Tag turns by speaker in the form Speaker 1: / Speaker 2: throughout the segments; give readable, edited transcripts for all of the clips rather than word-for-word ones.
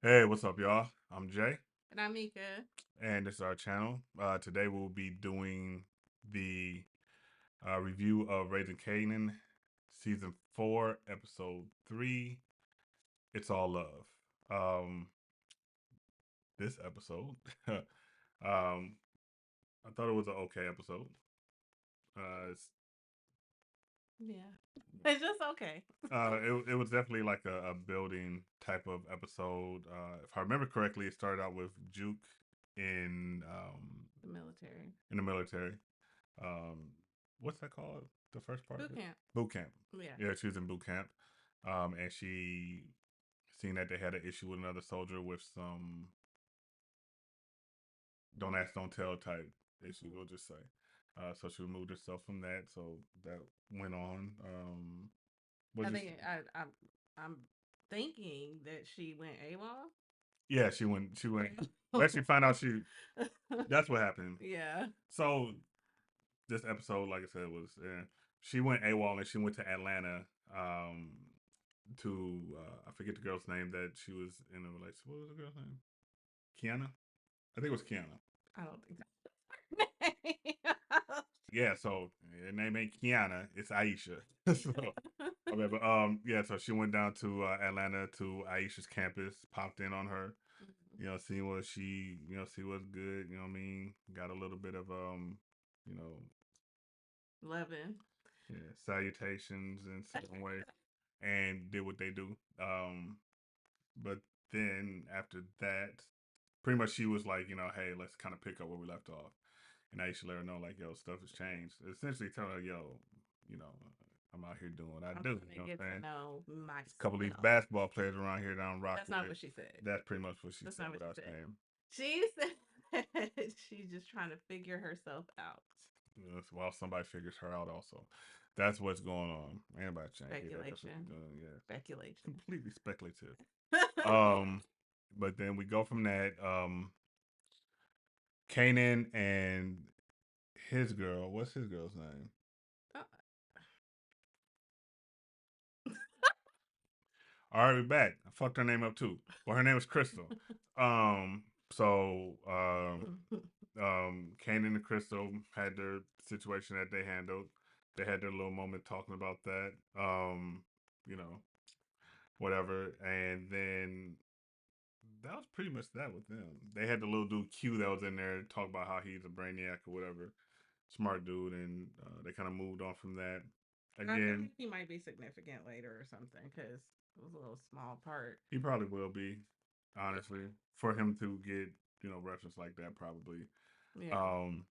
Speaker 1: Hey, what's up, y'all? I'm Jay,
Speaker 2: And I'm Mika.
Speaker 1: and this is our channel. Today we'll be doing the review of Raising Kanan, Season 4, Episode 3. It's All Love. Um, this episode, I thought it was an okay episode. It's,
Speaker 2: Yeah. It's just okay.
Speaker 1: it was definitely like a building type of episode. If I remember correctly, it started out with Juke in
Speaker 2: The military.
Speaker 1: in the military. um, what's that called? The first part of
Speaker 2: Boot
Speaker 1: it?
Speaker 2: camp.
Speaker 1: Boot camp.
Speaker 2: Yeah.
Speaker 1: Yeah, she was in boot camp. And she seen that they had an issue with another soldier with some don't ask, don't tell type issue,
Speaker 2: Mhm.
Speaker 1: we'll just say. So she removed herself from that. So that went on. What
Speaker 2: I
Speaker 1: you?
Speaker 2: think I'm thinking that she went AWOL.
Speaker 1: Yeah, she went. She went. We actually found out she. That's what happened.
Speaker 2: Yeah.
Speaker 1: So this episode, like I said, was she went AWOL and she went to Atlanta. Um, to I forget the girl's name that she was in a relationship. What was the girl's name? Kiana. I think it was Kiana.
Speaker 2: I don't think that's her name.
Speaker 1: Yeah. So her name ain't Kiana. It's Aisha. So okay, but yeah. So she went down to Atlanta to Aisha's campus, popped in on her. See what she, see what's good. You know what I mean? Got a little bit of you know,
Speaker 2: Loving.
Speaker 1: yeah, salutations in some way, and did what they do. But then after that, pretty much she was like, hey, let's kind of pick up where we left off. And I used to let her know, like, yo, stuff has changed. Essentially telling her, yo, you know, I'm out here doing what I
Speaker 2: I'm
Speaker 1: do.
Speaker 2: trying
Speaker 1: You
Speaker 2: to
Speaker 1: know
Speaker 2: get
Speaker 1: what I'm
Speaker 2: to
Speaker 1: saying?
Speaker 2: know
Speaker 1: A couple of these
Speaker 2: myself.
Speaker 1: basketball players around here that I'm rocking
Speaker 2: That's not
Speaker 1: with.
Speaker 2: what she said.
Speaker 1: That's pretty much what she
Speaker 2: That's
Speaker 1: said
Speaker 2: not what she
Speaker 1: without
Speaker 2: said.
Speaker 1: saying.
Speaker 2: She said she's just trying to figure herself out.
Speaker 1: While somebody figures her out also. That's what's going on. Anybody change here. That's what
Speaker 2: Speculation.
Speaker 1: we're doing. Yeah.
Speaker 2: Speculation.
Speaker 1: Completely speculative. Um, but then we go from that. Kanan and his girl. What's his girl's name?
Speaker 2: Uh,
Speaker 1: All right, we're back. I fucked her name up too. Well, her name was Crystal. So Kanan and Crystal had their situation that they handled. They had their little moment talking about that. You know, whatever. And then that was pretty much that with them. They had the little dude Q that was in there talk about how he's a brainiac or whatever, smart dude, and they kind of moved on from that.
Speaker 2: I feel
Speaker 1: Again,
Speaker 2: like he might be significant later or something because it was a little small part.
Speaker 1: he probably will be, honestly, for him to get reference like that probably.
Speaker 2: Yeah.
Speaker 1: Um,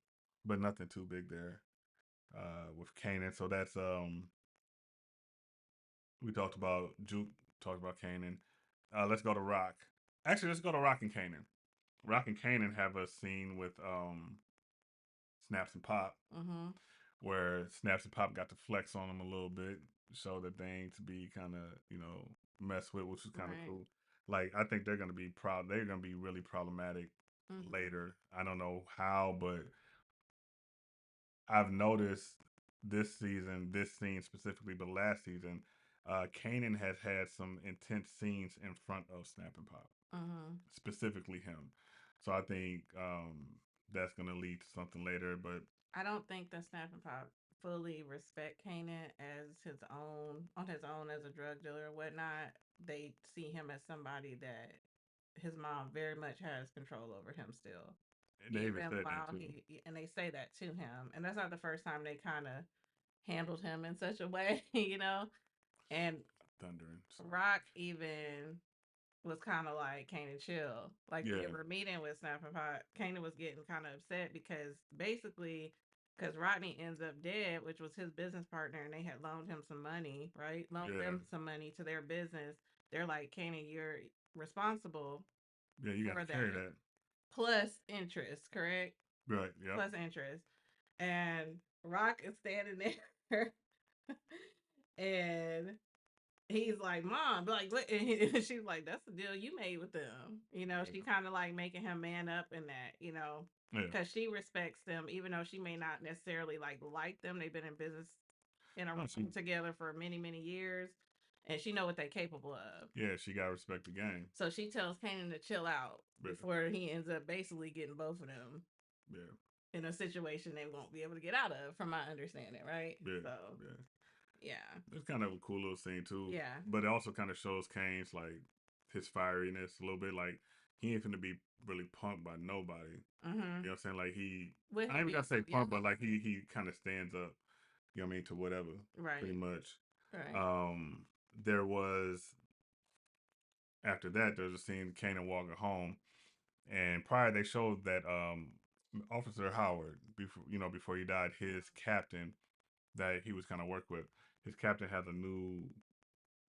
Speaker 1: but nothing too big there with Kanan. So that's we talked about Juke, talked about Kanan. Let's go to Rock. Actually, let's go to Rock and Kanan. Rock and Kanan have a scene with Snaps and Pop
Speaker 2: Mm-hmm.
Speaker 1: where Snaps and Pop got to flex on them a little bit, show that they ain't to be kind of messed with, which is kind of
Speaker 2: Right.
Speaker 1: cool. Like I think they're gonna be proud. They're gonna be really problematic
Speaker 2: Mm-hmm.
Speaker 1: later. I don't know how, but I've noticed this season, this scene specifically, but last season, Kanan has had some intense scenes in front of Snap and Pop,
Speaker 2: Mm-hmm.
Speaker 1: specifically him. So I think that's gonna lead to something later. But
Speaker 2: I don't think that Snap and Pop fully respect Kanan as his own on his own as a drug dealer or whatnot. They see him as somebody that his mom very much has control over him still.
Speaker 1: they even
Speaker 2: Even
Speaker 1: said that
Speaker 2: while
Speaker 1: too.
Speaker 2: he and they say that to him. And that's not the first time they kinda handled him in such a way, you know? And
Speaker 1: Thundering. So
Speaker 2: Rock even was kind of like Kanan chill. Like they
Speaker 1: yeah,
Speaker 2: were meeting with Snap and Pot. Kanan was getting kind of upset because basically, because Rodney ends up dead, which was his business partner, and they had loaned him some money, right? Loaned
Speaker 1: yeah,
Speaker 2: them some money to their business. They're like, Kanan, you're responsible
Speaker 1: yeah. You got
Speaker 2: for
Speaker 1: to carry
Speaker 2: that.
Speaker 1: that.
Speaker 2: Plus interest, correct?
Speaker 1: Right. Yep.
Speaker 2: Plus interest. And Rock is standing there and he's like, Mom, like, what? And she's like, that's the deal you made with them. You know, she kind of like making him man up in that,
Speaker 1: Yeah.
Speaker 2: because she respects them, even though she may not necessarily like them. They've been in business in a
Speaker 1: No, she.
Speaker 2: room together for many, many years. and she know what they're capable of.
Speaker 1: Yeah, she got to respect the game.
Speaker 2: So she tells Kanan to chill out
Speaker 1: Yeah,
Speaker 2: before he ends up basically getting both of them
Speaker 1: yeah,
Speaker 2: in a situation they won't be able to get out of, from my understanding, right?
Speaker 1: yeah,
Speaker 2: So
Speaker 1: yeah.
Speaker 2: yeah,
Speaker 1: It's kind of a cool little scene too,
Speaker 2: yeah,
Speaker 1: but it also kind of shows Kane's like his fieriness a little bit. Like he ain't finna be really punked by nobody.
Speaker 2: mm-hmm.
Speaker 1: You know what I'm saying? Like
Speaker 2: With
Speaker 1: I
Speaker 2: him
Speaker 1: ain't even
Speaker 2: being
Speaker 1: gotta
Speaker 2: so
Speaker 1: say
Speaker 2: young,
Speaker 1: punk, but like he kind of stands up. You know what I mean, to whatever, pretty
Speaker 2: right,
Speaker 1: much.
Speaker 2: right,
Speaker 1: Um, there was after that there's a scene Kanan walking home, and prior they showed that Officer Howard before he died, his captain that he was kind of work with, his captain has a new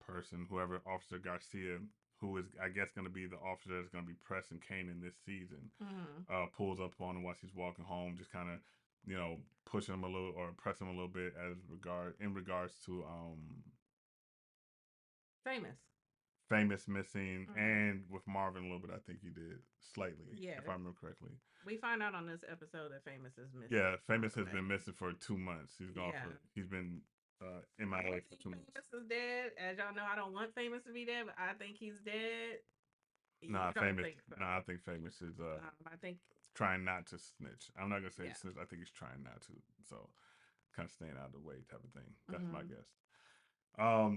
Speaker 1: person, whoever Officer Garcia, who is I guess going to be the officer that's going to be pressing Kanan this season,
Speaker 2: mm-hmm.
Speaker 1: pulls up on him while he's walking home, just kind of pushing him a little or pressing him a little bit as regard in regards to
Speaker 2: Famous.
Speaker 1: Famous missing,
Speaker 2: Mm-hmm.
Speaker 1: and with Marvin a little bit. I think he did slightly, if I
Speaker 2: Yes,
Speaker 1: remember correctly.
Speaker 2: we find out on this episode that Famous is missing.
Speaker 1: Yeah,
Speaker 2: By
Speaker 1: Famous
Speaker 2: the
Speaker 1: has
Speaker 2: way,
Speaker 1: been missing for 2 months.
Speaker 2: yeah.
Speaker 1: He's been
Speaker 2: I
Speaker 1: MIA
Speaker 2: don't
Speaker 1: for
Speaker 2: think
Speaker 1: 2 months.
Speaker 2: Famous is dead. As y'all know, I don't want Famous to be dead, but I think he's dead. You
Speaker 1: Nah,
Speaker 2: don't
Speaker 1: Famous.
Speaker 2: think so?
Speaker 1: Nah, I think Famous is
Speaker 2: I think,
Speaker 1: trying not to snitch. I'm not gonna say
Speaker 2: yeah.
Speaker 1: snitch. I think he's trying not to. So kind of staying out of the way type of thing. That's my
Speaker 2: Mm-hmm.
Speaker 1: guess.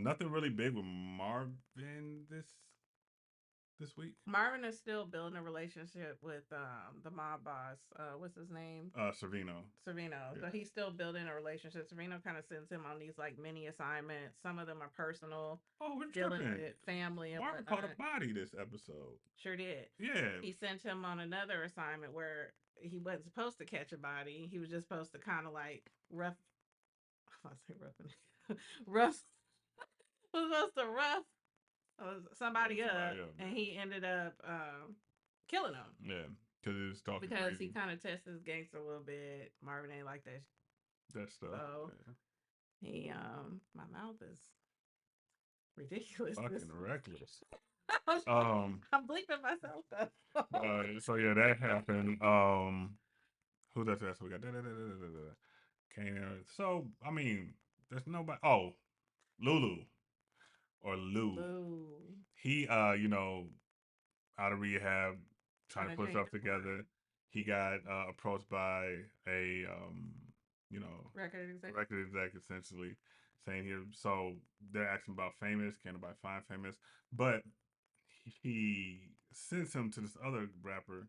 Speaker 1: Nothing really big with Marvin this week.
Speaker 2: Marvin is still building a relationship with the mob boss. What's his name?
Speaker 1: Servino.
Speaker 2: Servino. So
Speaker 1: Yeah.
Speaker 2: he's still building a relationship. Servino kind of sends him on these like mini assignments. Some of them are personal,
Speaker 1: Oh, we're
Speaker 2: dealing
Speaker 1: tripping.
Speaker 2: with family and
Speaker 1: Marvin caught a
Speaker 2: whatnot.
Speaker 1: body this episode.
Speaker 2: Sure did.
Speaker 1: Yeah.
Speaker 2: He sent him on another assignment where he wasn't supposed to catch a body. He was just supposed to kind of like I say rough, rough. Was supposed to rough somebody up,
Speaker 1: Somebody up.
Speaker 2: and he ended up killing him
Speaker 1: Yeah. Because he was talking
Speaker 2: because he
Speaker 1: crazy.
Speaker 2: kind of tested his gangster a little bit. Marvin ain't like that,
Speaker 1: That stuff.
Speaker 2: so
Speaker 1: Yeah.
Speaker 2: he my mouth is ridiculous. This
Speaker 1: Fucking reckless.
Speaker 2: I'm
Speaker 1: Um.
Speaker 2: I'm bleeping myself though.
Speaker 1: So yeah, that happened. Who does that? So we got Kanan. So I mean, there's nobody. Oh, Lulu or Lou.
Speaker 2: Lou
Speaker 1: He out of rehab, trying
Speaker 2: trying
Speaker 1: to
Speaker 2: to
Speaker 1: put
Speaker 2: change
Speaker 1: stuff
Speaker 2: his mind.
Speaker 1: together. He got approached by a you know
Speaker 2: Record executive.
Speaker 1: record exec essentially saying here. So they're asking about Famous. Can anybody find Famous? But he sends him to this other rapper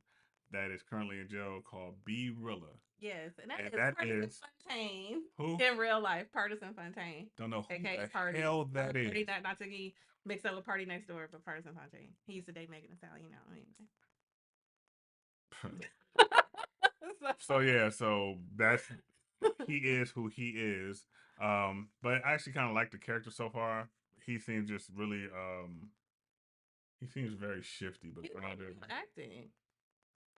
Speaker 1: that is currently in jail called B Rilla.
Speaker 2: Yes, and that
Speaker 1: And
Speaker 2: is
Speaker 1: that
Speaker 2: Partisan
Speaker 1: is
Speaker 2: Fontaine
Speaker 1: who?
Speaker 2: in real life. Partisan Fontaine,
Speaker 1: Don't know who
Speaker 2: aka
Speaker 1: the
Speaker 2: Party.
Speaker 1: hell that
Speaker 2: Party
Speaker 1: is.
Speaker 2: not to be mixed up with Party Next Door, but Partisan Fontaine. He used to date Megan Thee Stallion,
Speaker 1: So yeah, so that's he is who he is. But I actually kind of like the character so far. He seems just really he seems very shifty but
Speaker 2: He's
Speaker 1: grounded.
Speaker 2: acting.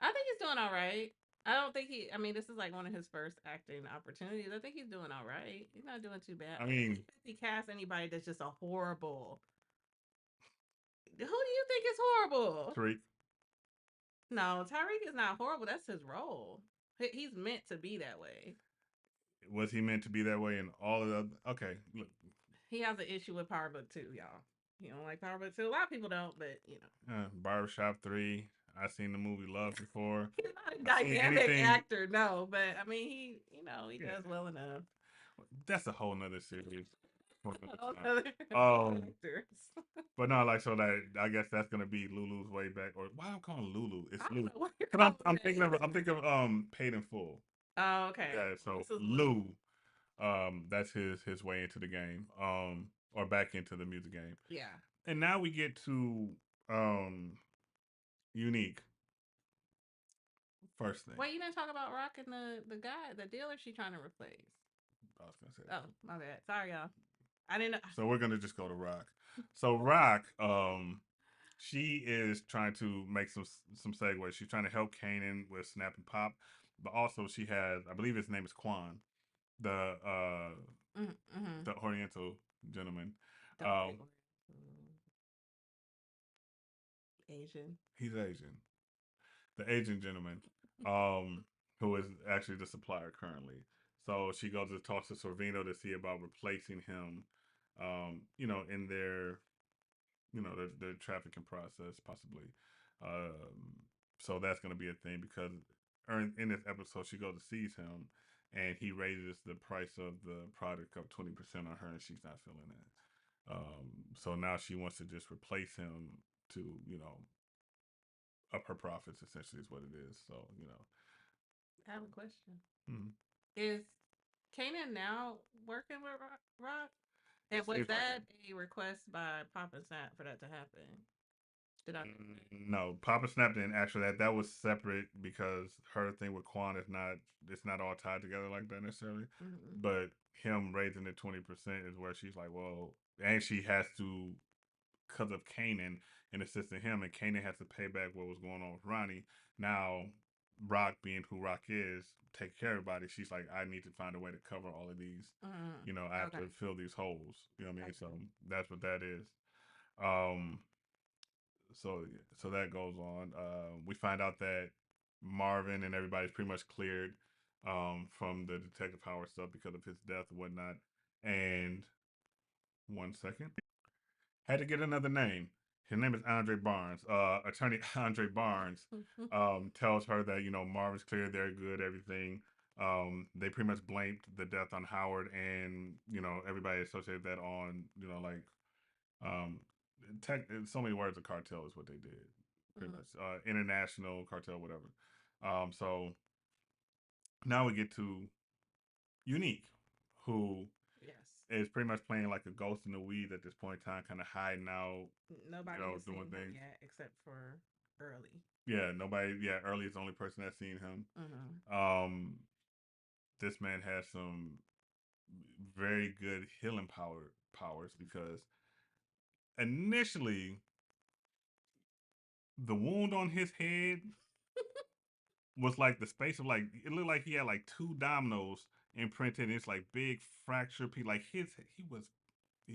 Speaker 2: I think he's doing all right. I don't think he. I mean, this is like one of his first acting opportunities. I think he's doing all right. He's not doing too bad.
Speaker 1: I
Speaker 2: I don't
Speaker 1: mean,
Speaker 2: think he casts anybody that's just a horrible. Who do you think is horrible?
Speaker 1: Tariq,
Speaker 2: No, Tyreek is not horrible. That's his role. He's meant to be that way.
Speaker 1: was he meant to be that way in all of the okay, look,
Speaker 2: He has an issue with Power Book 2, y'all. He don't like Power Book 2. A lot of people don't, but
Speaker 1: Barbershop 3. I seen the movie Love before.
Speaker 2: he's not a
Speaker 1: I seen
Speaker 2: dynamic
Speaker 1: anything.
Speaker 2: actor, no. But I mean, he
Speaker 1: Yeah,
Speaker 2: does well enough.
Speaker 1: that's a whole nother series. For
Speaker 2: All
Speaker 1: another
Speaker 2: other
Speaker 1: time.
Speaker 2: actors.
Speaker 1: But no, like so that I guess that's gonna be Lulu's way back, or why I'm calling Lulu? It's
Speaker 2: I don't
Speaker 1: Lou.
Speaker 2: know what you're
Speaker 1: Cause
Speaker 2: calling
Speaker 1: I'm thinking of Paid in Full.
Speaker 2: Oh, okay.
Speaker 1: Yeah, so
Speaker 2: This is Lou.
Speaker 1: Lou, that's his way into the game, or back into the music game.
Speaker 2: Yeah.
Speaker 1: And now we get to Unique first thing.
Speaker 2: Wait, you didn't talk about Rock and the guy, the dealer she trying to replace.
Speaker 1: I was gonna say that.
Speaker 2: Oh, my bad. Sorry, y'all. I didn't know.
Speaker 1: So we're gonna just go to Rock. So Rock, she is trying to make some segues. She's trying to help Kanan with Snap and Pop, but also she has, I believe his name is Quan, the
Speaker 2: Mm-hmm.
Speaker 1: the Oriental gentleman.
Speaker 2: Don't say
Speaker 1: Um,
Speaker 2: Asian.
Speaker 1: he's Asian. The Asian gentleman, um, who is actually the supplier currently. So she goes to talk to Sorvino to see about replacing him in their, the trafficking process, possibly. Um, so that's going to be a thing because in this episode, she goes to seize him, and he raises the price of the product up 20% on her, and she's not feeling that. So now she wants to just replace him to, up her profits. Essentially, is what it is. So
Speaker 2: I have a question.
Speaker 1: mhm.
Speaker 2: Is Kanan now working with Rock?
Speaker 1: It
Speaker 2: And was
Speaker 1: seems like it.
Speaker 2: that a request by Papa Snap for that to happen? Did I miss that?
Speaker 1: No, Papa Snap didn't actually. That was separate because her thing with Quan is not. It's not all tied together like that necessarily.
Speaker 2: Mm-hmm.
Speaker 1: But him raising it 20% is where she's like, well, and she has to because of Kanan and assisting him, and Kanan has to pay back what was going on with Ronnie. Now, Rock being who Rock is, take care of everybody. She's like, I need to find a way to cover all of these. I
Speaker 2: Mm-hmm.
Speaker 1: have
Speaker 2: Okay.
Speaker 1: to fill these holes. You know what I mean? So
Speaker 2: Okay.
Speaker 1: that's what that is. Um, so that goes on. We find out that Marvin and everybody's pretty much cleared from the Detective Howard stuff because of his death and whatnot. And 1 second, had to get another name. His name is Andre Barnes. Attorney Andre Barnes tells her that Marvin's cleared, they're good, everything. They pretty much blamed the death on Howard, and everybody associated that on like um, so many words of cartel is what they did, pretty
Speaker 2: Mm-hmm.
Speaker 1: much. International cartel, whatever. So now we get to Unique, who
Speaker 2: Yes.
Speaker 1: is pretty much playing like a ghost in the weeds at this point in time, kind of hiding out,
Speaker 2: Nobody has
Speaker 1: doing
Speaker 2: seen him
Speaker 1: things.
Speaker 2: yet except for Early.
Speaker 1: Yeah, nobody. Yeah, Early is the only person that's seen him.
Speaker 2: Mm-hmm.
Speaker 1: Um, this man has some very good healing powers because initially the wound on his head was like the space of like it looked like he had like two dominoes imprinted. It's like big fracture piece. Like he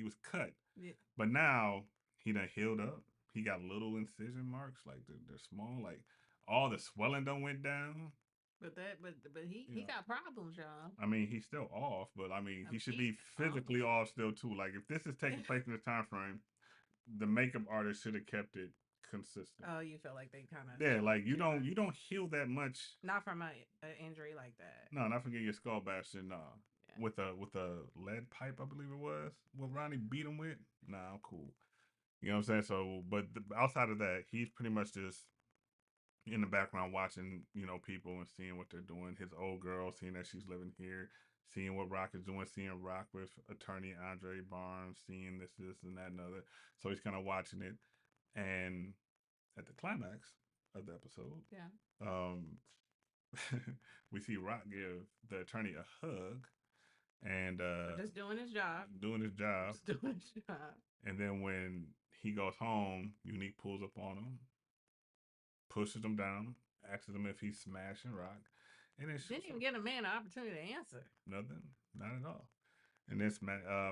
Speaker 1: was cut,
Speaker 2: Yeah.
Speaker 1: but now he done healed up. He got little incision marks, like they're small. Like all the swelling done went down.
Speaker 2: But he
Speaker 1: You
Speaker 2: he
Speaker 1: know,
Speaker 2: got problems, y'all.
Speaker 1: I mean, he's still off, but I mean,
Speaker 2: I
Speaker 1: he
Speaker 2: mean,
Speaker 1: should
Speaker 2: he's
Speaker 1: be
Speaker 2: off.
Speaker 1: physically off still too. Like if this is taking place in this time frame, the makeup artist should have kept it consistent.
Speaker 2: Oh, you feel like they kind of
Speaker 1: Yeah, like you
Speaker 2: yeah,
Speaker 1: don't you don't heal that much.
Speaker 2: not from a injury like that.
Speaker 1: No, not forget your skull bashing. No,
Speaker 2: Yeah.
Speaker 1: with a lead pipe, I believe it was. What Ronnie beat him with. Nah, I'm cool. You know what I'm saying? So, but outside of that, he's pretty much just in the background watching, people and seeing what they're doing. His old girl, seeing that she's living here, seeing what Rock is doing, seeing Rock with attorney Andre Barnes, seeing this, and that, and other. So he's kind of watching it. And at the climax of the episode,
Speaker 2: Yeah.
Speaker 1: um, we see Rock give the attorney a hug and
Speaker 2: For just doing his job.
Speaker 1: doing his job.
Speaker 2: Just doing his job.
Speaker 1: And then when he goes home, Unique pulls up on him, pushes him down, asks him if he's smashing Rock, and then
Speaker 2: Didn't
Speaker 1: shoots
Speaker 2: even
Speaker 1: him.
Speaker 2: get a man an opportunity to answer.
Speaker 1: Nothing, not at all. And then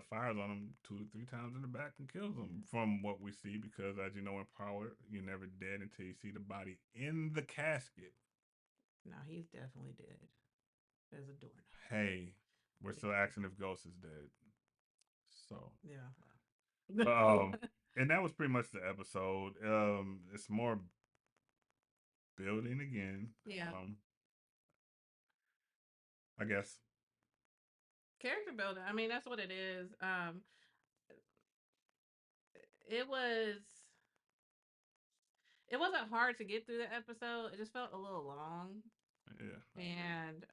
Speaker 1: fires on him 2 to 3 times in the back and kills him.
Speaker 2: Yeah.
Speaker 1: From what we see, because as you know in Power, you're never dead until you see the body in the casket.
Speaker 2: No, he's definitely dead. There's a doorknob.
Speaker 1: Hey, we're still
Speaker 2: Yeah.
Speaker 1: asking if Ghost is dead. So,
Speaker 2: Yeah.
Speaker 1: um, and that was pretty much the episode. It's more building again.
Speaker 2: Yeah.
Speaker 1: Um, I guess.
Speaker 2: Character building. I mean, that's what it is. It was. It wasn't hard to get through the episode. It just felt a little long,
Speaker 1: Yeah,
Speaker 2: and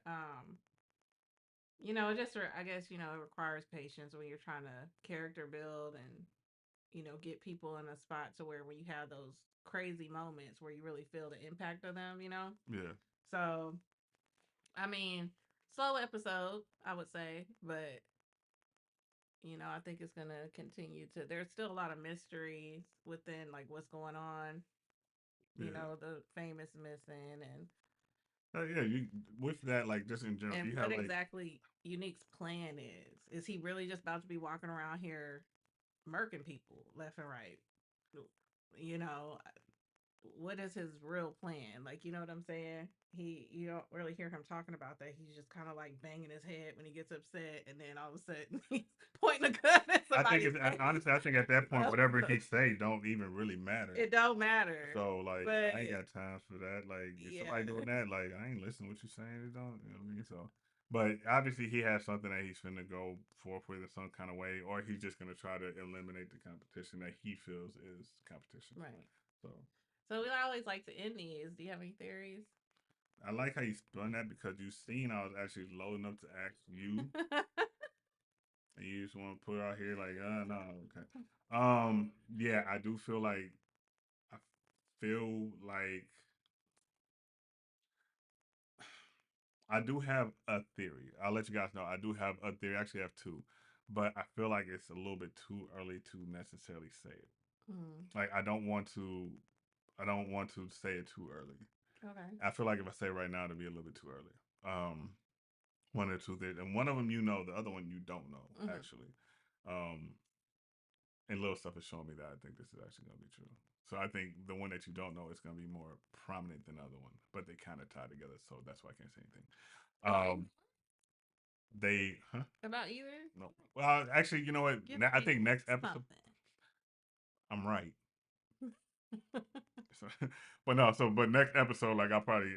Speaker 2: it just I guess it requires patience when you're trying to character build and get people in a spot to where when you have those crazy moments where you really feel the impact of them.
Speaker 1: yeah,
Speaker 2: So I mean, slow episode, I would say, but I think it's gonna continue to. There's still a lot of mysteries within like what's going on.
Speaker 1: yeah.
Speaker 2: The famous missing
Speaker 1: Yeah, you with that, like just in general,
Speaker 2: and
Speaker 1: you
Speaker 2: what
Speaker 1: have like,
Speaker 2: exactly Unique's plan is. Is he really just about to be walking around here murking people left and right? You know, what is his real plan? Like, you know what I'm saying? You don't really hear him talking about that. He's just kind of like banging his head when he gets upset, and then all of a sudden he's pointing a gun at
Speaker 1: I think
Speaker 2: somebody's
Speaker 1: it's
Speaker 2: face.
Speaker 1: honestly, I think at that point,
Speaker 2: So
Speaker 1: whatever he say don't even really matter.
Speaker 2: it don't matter.
Speaker 1: So like,
Speaker 2: But
Speaker 1: I ain't got time for that. Like, if somebody
Speaker 2: yeah,
Speaker 1: doing that, like, I ain't listening to what you saying. It don't, you know what I mean? So, but obviously, he has something that he's finna go forth with in some kind of way, or he's just gonna try to eliminate the competition that he feels is competition.
Speaker 2: right.
Speaker 1: So,
Speaker 2: So we always like to end these. Do you have any theories?
Speaker 1: I like how you spun that because you seen I was actually loading up to ask you, and you just want to put it out here like, no, okay. Yeah, I do feel like I feel like I do have a theory. I'll let you guys know. I do have a theory. I actually have two, but I feel like it's a little bit too early to necessarily say it.
Speaker 2: Hmm.
Speaker 1: Like I don't want to. I don't want to say it too early.
Speaker 2: Okay.
Speaker 1: I feel like if I say it right now, it'll be a little bit too early. One or two things, and one of them you know, the other one you don't know
Speaker 2: Hmm.
Speaker 1: actually. Um, and little stuff is showing me that I think this is actually going to be true. So I think the one that you don't know is going to be more prominent than the other one, but they kind of tie together. So that's why I can't say anything. They, huh?
Speaker 2: About either?
Speaker 1: No. Well, actually, you know what?
Speaker 2: Give
Speaker 1: I think
Speaker 2: people
Speaker 1: next episode,
Speaker 2: something.
Speaker 1: I'm right. So, but no, but next episode, like I'll probably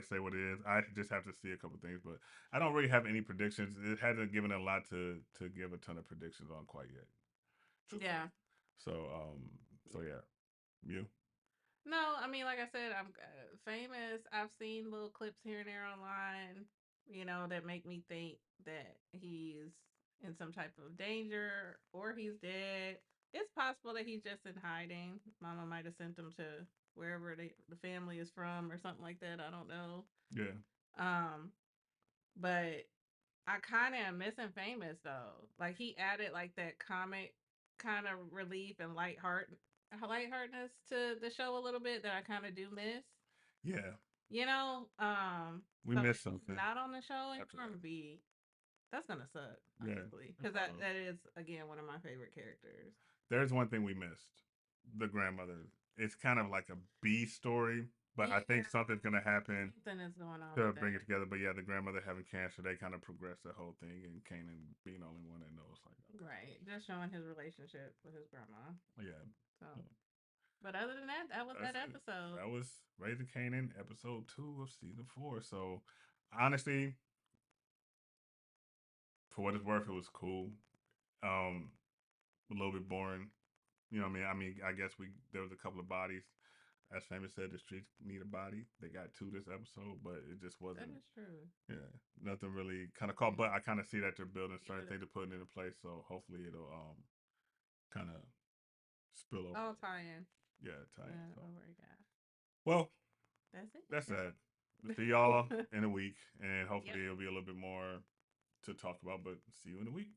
Speaker 1: say what it is. I just have to see a couple things, but I don't really have any predictions. It hasn't given a lot to give a ton of predictions on quite yet, truthfully.
Speaker 2: Yeah.
Speaker 1: So so yeah, you.
Speaker 2: No, I mean, like I said, I'm famous. I've seen little clips here and there online, that make me think that he's in some type of danger or he's dead. It's possible that he's just in hiding. Mama might have sent him to wherever the family is from or something like that. I don't know.
Speaker 1: Yeah,
Speaker 2: Um, but I kind of am missing famous though. Like he added like that comic kind of relief and lightheartedness to the show a little bit that I kind of do miss.
Speaker 1: yeah.
Speaker 2: So
Speaker 1: We missed
Speaker 2: if he's
Speaker 1: something
Speaker 2: not on the show
Speaker 1: after
Speaker 2: anymore, I'm
Speaker 1: that.
Speaker 2: gonna be that's gonna suck
Speaker 1: Yeah.
Speaker 2: honestly because that is again one of my favorite characters.
Speaker 1: There's one thing we missed. The grandmother. It's kind of like a B story, but I
Speaker 2: Yeah,
Speaker 1: think something's gonna happen
Speaker 2: something is going on
Speaker 1: to
Speaker 2: with
Speaker 1: bring
Speaker 2: that.
Speaker 1: it together. But yeah, the grandmother having cancer, they kind of progress the whole thing, and Kanan being the only one that knows. Like, okay,
Speaker 2: Right, just showing his relationship with his grandma.
Speaker 1: yeah.
Speaker 2: So,
Speaker 1: So
Speaker 2: but other than that, that was
Speaker 1: that's
Speaker 2: that
Speaker 1: it.
Speaker 2: episode.
Speaker 1: That was Raising Kanan, episode 2 of season 4. So honestly, for what it's worth, it was cool. Um, a little bit boring. You know what I mean? I guess there was a couple of bodies. As Famous said, the streets need a body. They got 2 this episode, but it just
Speaker 2: That
Speaker 1: wasn't.
Speaker 2: is true.
Speaker 1: Yeah, nothing really kind of caught. But I kind of see that they're building
Speaker 2: Give
Speaker 1: certain
Speaker 2: it
Speaker 1: things to put into place. So hopefully it'll kind of spill over.
Speaker 2: all tie in.
Speaker 1: Yeah, tie in. So
Speaker 2: Over yeah.
Speaker 1: well,
Speaker 2: That's it.
Speaker 1: that's that. We'll see
Speaker 2: Yeah.
Speaker 1: y'all in a week, and
Speaker 2: Yep.
Speaker 1: hopefully it'll be a little bit more to talk about. But see you in a week.